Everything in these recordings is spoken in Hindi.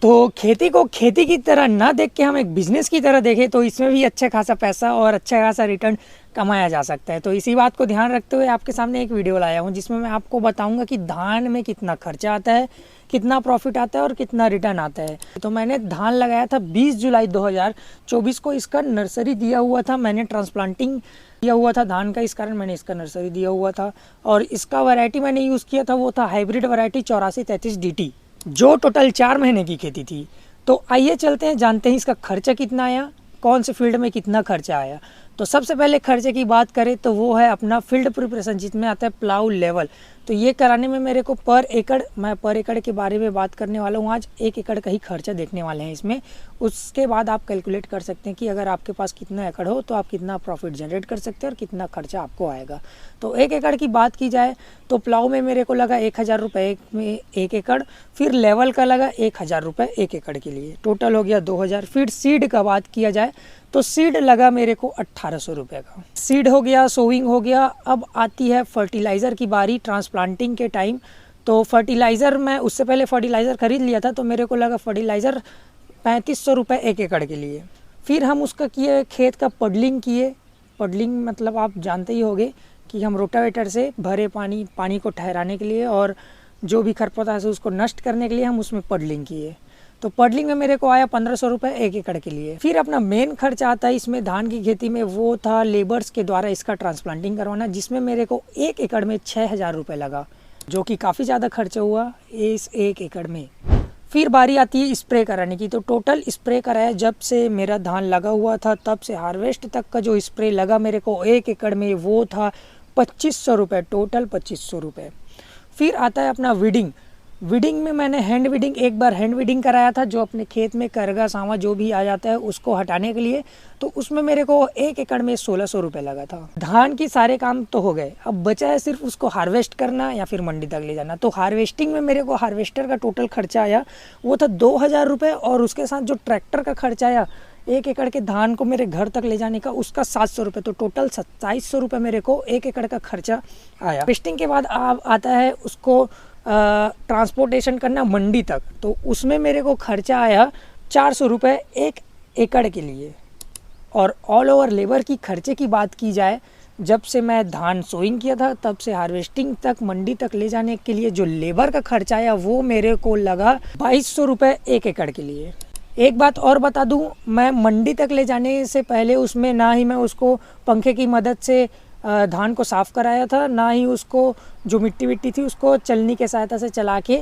तो खेती को खेती की तरह ना देख के हम एक बिज़नेस की तरह देखें तो इसमें भी अच्छा खासा पैसा और अच्छा खासा रिटर्न कमाया जा सकता है। तो इसी बात को ध्यान रखते हुए आपके सामने एक वीडियो लाया हूँ जिसमें मैं आपको बताऊँगा कि धान में कितना खर्चा आता है, कितना प्रॉफिट आता है और कितना रिटर्न आता है। तो मैंने धान लगाया था 20 जुलाई 2024 को, इसका नर्सरी दिया हुआ था, मैंने ट्रांसप्लांटिंग दिया हुआ था धान का, इस कारण मैंने इसका नर्सरी दिया हुआ था। और इसका वैरायटी मैंने यूज़ किया था वो था हाइब्रिड वैरायटी 8433 DT, जो टोटल 4 महीने की खेती थी। तो आइए चलते हैं, जानते हैं इसका खर्चा कितना आया, कौन से फील्ड में कितना खर्चा आया। तो सबसे पहले खर्चे की बात करें तो वो है अपना फील्ड प्रिपरेशन, जिसमें आता है प्लाऊ लेवल। तो ये कराने में मेरे को पर एकड़, मैं पर एकड़ के बारे में बात करने वाला हूँ आज, 1 एकड़ का ही खर्चा देखने वाले हैं इसमें। उसके बाद आप कैलकुलेट कर सकते हैं कि अगर आपके पास कितना एकड़ हो तो आप कितना प्रॉफिट जनरेट कर सकते हैं और कितना खर्चा आपको आएगा। तो 1 एकड़ की बात की जाए तो प्लाऊ में मेरे को लगा 1000 रुपये में 1 एकड़, फिर लेवल का लगा 1000 रुपये 1 एकड़ के लिए, टोटल हो गया 2000। फिर सीड का बात किया जाए तो सीड लगा मेरे को 1800 रुपये का। सीड हो गया, सोइंग हो गया। अब आती है फर्टिलाइज़र की बारी ट्रांसप्लांटिंग के टाइम। तो फर्टिलाइज़र मैं उससे पहले फर्टिलाइज़र ख़रीद लिया था, तो मेरे को लगा फर्टिलाइज़र 3500 रुपये 1 एकड़ के लिए। फिर हम उसका किए, खेत का पडलिंग किए। पडलिंग मतलब आप जानते ही होंगे कि हम रोटावेटर से भरे पानी को ठहराने के लिए और जो भी खरपतवार है उसको नष्ट करने के लिए हम उसमें पडलिंग किए। तो पडलिंग में मेरे को आया 1500 रुपये 1 एकड़ के लिए। फिर अपना मेन खर्चा आता है इसमें धान की खेती में, वो था लेबर्स के द्वारा इसका ट्रांसप्लांटिंग करवाना, जिसमें मेरे को 1 एकड़ में 6000 रुपये लगा, जो कि काफ़ी ज़्यादा खर्चा हुआ इस 1 एकड़ में। फिर बारी आती है स्प्रे कराने की। तो टोटल स्प्रे कराया जब से मेरा धान लगा हुआ था तब से हार्वेस्ट तक का जो स्प्रे लगा मेरे को 1 एकड़ में वो था 2500 रुपये, टोटल 2500 रुपये। फिर आता है अपना वीडिंग। वीडिंग में मैंने हैंड वीडिंग, एक बार हैंड वीडिंग कराया था, जो अपने खेत में करगा सांवा जो भी आ जाता है उसको हटाने के लिए। तो उसमें मेरे को 1 एकड़ में 1600 रुपये लगा था। धान की सारे काम तो हो गए, अब बचा है सिर्फ उसको हार्वेस्ट करना या फिर मंडी तक ले जाना। तो हार्वेस्टिंग में मेरे को हार्वेस्टर का टोटल खर्चा आया वो था 2000 रुपये, और उसके साथ जो ट्रैक्टर का खर्चा आया 1 एकड़ के धान को मेरे घर तक ले जाने का, उसका 700 रुपये। तो टोटल 2700 रुपये मेरे को 1 एकड़ का खर्चा आया। हार्वेस्टिंग के बाद आता है उसको ट्रांसपोर्टेशन करना मंडी तक। तो उसमें मेरे को खर्चा आया 400 रुपये 1 एकड़ के लिए। और ऑल ओवर लेबर की खर्चे की बात की जाए, जब से मैं धान सोइंग किया था तब से हार्वेस्टिंग तक मंडी तक ले जाने के लिए जो लेबर का खर्चा आया वो मेरे को लगा 2200 रुपये 1 एकड़ के लिए। एक बात और बता दूं, मैं मंडी तक ले जाने से पहले उसमें ना ही मैं उसको पंखे की मदद से धान को साफ़ कराया था, ना ही उसको जो मिट्टी विट्टी थी उसको चलनी के सहायता से चला के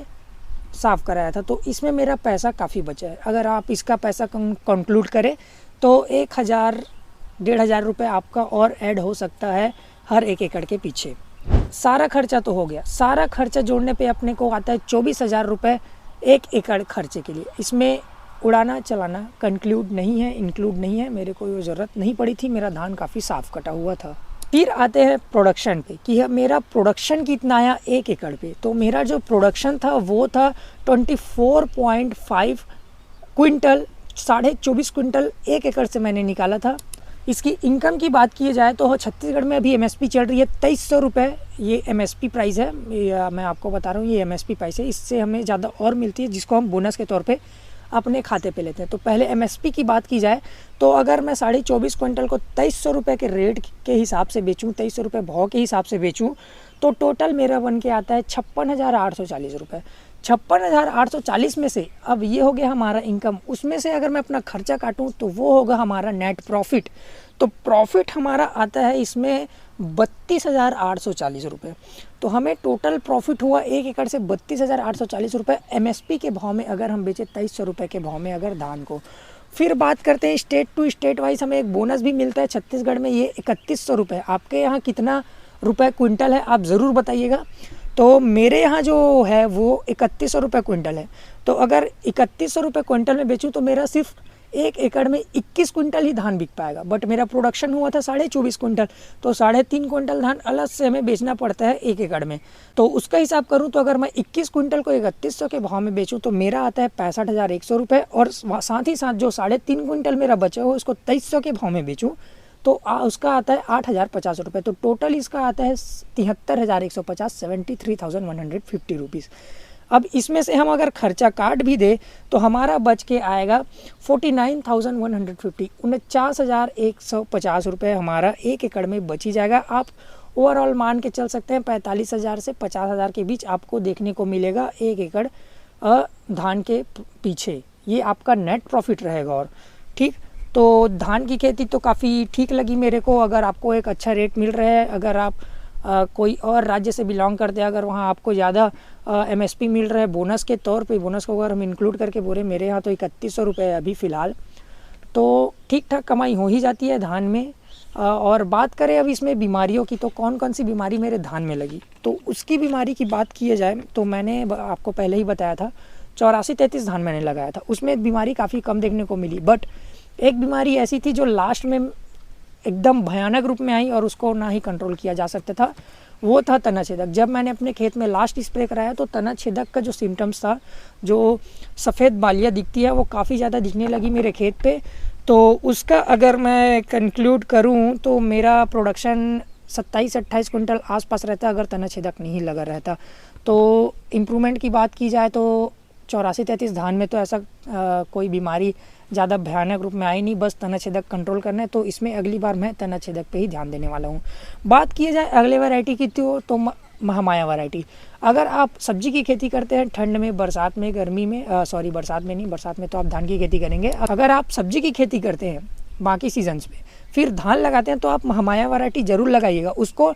साफ़ कराया था। तो इसमें मेरा पैसा काफ़ी बचा है। अगर आप इसका पैसा कंक्लूड करें तो 1000-1500 रुपये आपका और ऐड हो सकता है हर 1 एकड़ के पीछे। सारा खर्चा तो हो गया, सारा खर्चा जोड़ने पे अपने को आता है 24,000 रुपये 1 एकड़ खर्चे के लिए। इसमें उड़ाना चलाना कंक्लूड नहीं है, इंक्लूड नहीं है, मेरे को ये ज़रूरत नहीं पड़ी थी, मेरा धान काफ़ी साफ़ कटा हुआ था। फिर आते हैं प्रोडक्शन पे कि मेरा प्रोडक्शन कितना आया 1 एकड़ पे। तो मेरा जो प्रोडक्शन था वो था 24.5 क्विंटल, 24.5 क्विंटल 1 एकड़ से मैंने निकाला था। इसकी इनकम की बात की जाए तो छत्तीसगढ़ में अभी MSP चल रही है 2300 रुपये, ये MSP प्राइस है, मैं आपको बता रहा हूँ ये MSP प्राइस है। इससे हमें ज़्यादा और मिलती है जिसको हम बोनस के तौर पे अपने खाते पे लेते हैं। तो पहले MSP की बात की जाए तो अगर मैं 24.5 क्विंटल को 2300 रुपये के रेट के हिसाब से बेचूँ, 2300 रुपये भाव के हिसाब से बेचूँ, तो टोटल मेरा बन के आता है 56,840 रुपये। 56,840 में से अब ये हो गया हमारा इनकम, उसमें से अगर मैं अपना खर्चा काटूँ तो वो होगा हमारा नेट प्रॉफिट। तो प्रॉफिट हमारा आता है इसमें 32,840 रुपये। तो हमें टोटल प्रॉफिट हुआ 1 एकड़ से 32,840 रुपये MSP के भाव में, अगर हम बेचे 2300 रुपये के भाव में अगर धान को। फिर बात करते हैं स्टेट टू स्टेट वाइज, हमें एक बोनस भी मिलता है छत्तीसगढ़ में, ये 3100 रुपये। आपके यहाँ कितना रुपये क्विंटल है आप ज़रूर बताइएगा। तो मेरे यहाँ जो है वो 3100 रुपये क्विंटल है। तो अगर 3100 रुपये क्विंटल में बेचूँ तो मेरा सिर्फ 1 एकड़ में 21 क्विंटल ही धान बिक पाएगा। बट मेरा प्रोडक्शन हुआ था 24.5 क्विंटल, तो 3.5 क्विंटल धान अलग से हमें बेचना पड़ता है 1 एकड़ में। तो उसका हिसाब करूं तो अगर मैं 21 क्विंटल को 3100 के भाव में बेचूं तो मेरा आता है 65,100 रुपये, और साथ ही साथ जो 3.5 क्विंटल मेरा बचा हुआ उसको 2300 के भाव में बेचूँ तो उसका आता है 8,050 रुपये। तो टोटल इसका आता है 73,150, 73,150 रुपीज़। अब इसमें से हम अगर खर्चा काट भी दे तो हमारा बच के आएगा 49,150, 49,150 रुपये हमारा 1 एकड़ में बच ही जाएगा। आप ओवरऑल मान के चल सकते हैं 45,000 से 50,000 के बीच आपको देखने को मिलेगा 1 एकड़ धान के पीछे। ये आपका नेट प्रॉफिट रहेगा। और ठीक, तो धान की खेती तो काफ़ी ठीक लगी मेरे को। अगर आपको एक अच्छा रेट मिल रहा है, अगर आप कोई और राज्य से बिलोंग करते हैं, अगर वहाँ आपको ज़्यादा MSP मिल रहा है बोनस के तौर पे, बोनस को अगर हम इंक्लूड करके बोले, मेरे यहाँ तो 3100 रुपये अभी फ़िलहाल, तो ठीक ठाक कमाई हो ही जाती है धान में। और बात करें अब इसमें बीमारियों की, तो कौन कौन सी बीमारी मेरे धान में लगी, तो उसकी बीमारी की बात किया जाए तो मैंने आपको पहले ही बताया था 84-33 धान मैंने लगाया था, उसमें बीमारी काफ़ी कम देखने को मिली। बट एक बीमारी ऐसी थी जो लास्ट में एकदम भयानक रूप में आई और उसको ना ही कंट्रोल किया जा सकता था, वो था तना छेदक। जब मैंने अपने खेत में लास्ट स्प्रे कराया तो तना छेदक का जो सिम्टम्स था, जो सफ़ेद बालियाँ दिखती है, वो काफ़ी ज़्यादा दिखने लगी मेरे खेत पे। तो उसका अगर मैं कंक्लूड करूं तो मेरा प्रोडक्शन 27-28 कुंटल आसपास रहता अगर तना छेदक नहीं लगा रहता। तो इम्प्रूवमेंट की बात की जाए तो 84-33 धान में तो ऐसा कोई बीमारी ज़्यादा भयानक रूप में आई नहीं, बस तना छेदक कंट्रोल करना है। तो इसमें अगली बार मैं तना छेदक पे ही ध्यान देने वाला हूँ। बात की जाए अगले वैरायटी की तो महामाया वैरायटी। अगर आप सब्जी की खेती करते हैं ठंड में, बरसात में, गर्मी में, बरसात में नहीं, बरसात में तो आप धान की खेती करेंगे। अगर आप सब्जी की खेती करते हैं बाकी सीजन्स में, फिर धान लगाते हैं, तो आप महामाया वैरायटी ज़रूर लगाइएगा। उसको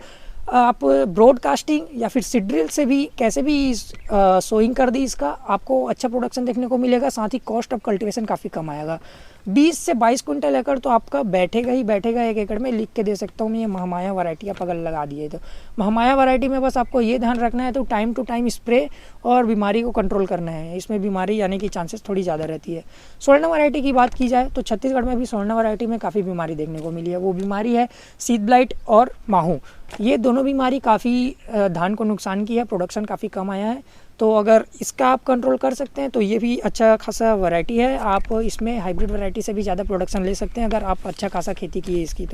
आप ब्रॉडकास्टिंग या फिर सीड्रिल से भी कैसे भी सोइंग कर दी, इसका आपको अच्छा प्रोडक्शन देखने को मिलेगा। साथ ही कॉस्ट ऑफ कल्टीवेशन काफ़ी कम आएगा। 20 से 22 कुंटल एकड़ तो आपका बैठेगा ही बैठेगा। 1 एकड़ में लिख के दे सकता हूँ मैं, ये महामाया वैरायटी आप अगर लगा दिए तो। महामाया वैरायटी में बस आपको ये ध्यान रखना है तो टाइम टू टाइम स्प्रे और बीमारी को कंट्रोल करना है। इसमें बीमारी आने की चांसेस थोड़ी ज़्यादा रहती है। स्वर्ण वैरायटी की बात की जाए तो छत्तीसगढ़ में भी स्वर्ण वैरायटी में काफ़ी बीमारी देखने को मिली है। वो बीमारी है सीड ब्लाइट और माहू। ये दोनों बीमारी काफ़ी धान को नुकसान की है, प्रोडक्शन काफ़ी कम आया है। तो अगर इसका आप कंट्रोल कर सकते हैं तो ये भी अच्छा खासा वैरायटी है। आप इसमें हाइब्रिड वैरायटी से भी ज़्यादा प्रोडक्शन ले सकते हैं अगर आप अच्छा खासा खेती की है इसकी।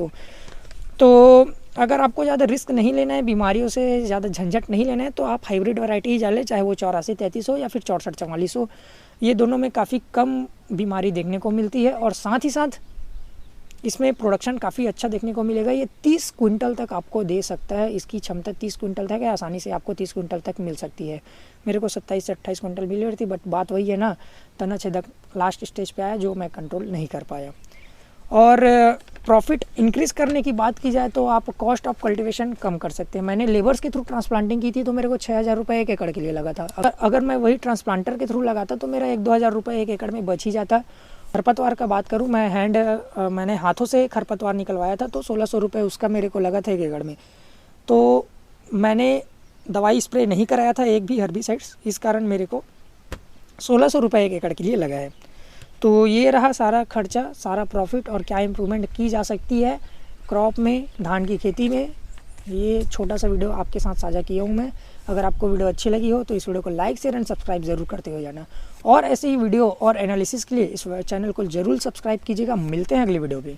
तो अगर आपको ज़्यादा रिस्क नहीं लेना है, बीमारियों से ज़्यादा झंझट नहीं लेना है, तो आप हाइब्रिड वैरायटी ही डालें, चाहे वो 84-33 हो या फिर 64-44 हो। ये दोनों में काफ़ी कम बीमारी देखने को मिलती है और साथ ही साथ इसमें प्रोडक्शन काफ़ी अच्छा देखने को मिलेगा। ये 30 कुंटल तक आपको दे सकता है। इसकी क्षमता 30 कुंटल तक है, आसानी से आपको 30 कुंटल तक मिल सकती है। मेरे को 27 से 28 कुंटल मिल रही थी, बट बात वही है ना, तना छेदक लास्ट स्टेज पे आया जो मैं कंट्रोल नहीं कर पाया। और प्रॉफिट इंक्रीज़ करने की बात की जाए तो आप कॉस्ट ऑफ कल्टीवेशन कम कर सकते हैं। मैंने लेबर्स के थ्रू ट्रांसप्लांटिंग की थी तो मेरे को 6,000 रुपये 1 एकड़ के लिए लगा था। अगर मैं वही ट्रांसप्लांटर के थ्रू लगाता तो मेरा 1-2 हज़ार रुपये 1 एकड़ में बच ही जाता। खरपतवार का बात करूं, मैंने हाथों से खरपतवार निकलवाया था तो 1600 रुपये उसका मेरे को लगा था 1 एकड़ में। तो मैंने दवाई स्प्रे नहीं कराया था एक भी हर्बिसाइड्स, इस कारण मेरे को 1600 रुपये 1 एकड़ के लिए लगा है। तो ये रहा सारा खर्चा, सारा प्रॉफिट और क्या इम्प्रूवमेंट की जा सकती है क्रॉप में, धान की खेती में। ये छोटा सा वीडियो आपके साथ साझा किया हूँ मैं। अगर आपको वीडियो अच्छी लगी हो तो इस वीडियो को लाइक, शेयर एंड सब्सक्राइब ज़रूर करते हो जाना। और ऐसे ही वीडियो और एनालिसिस के लिए इस चैनल को ज़रूर सब्सक्राइब कीजिएगा। मिलते हैं अगली वीडियो पे।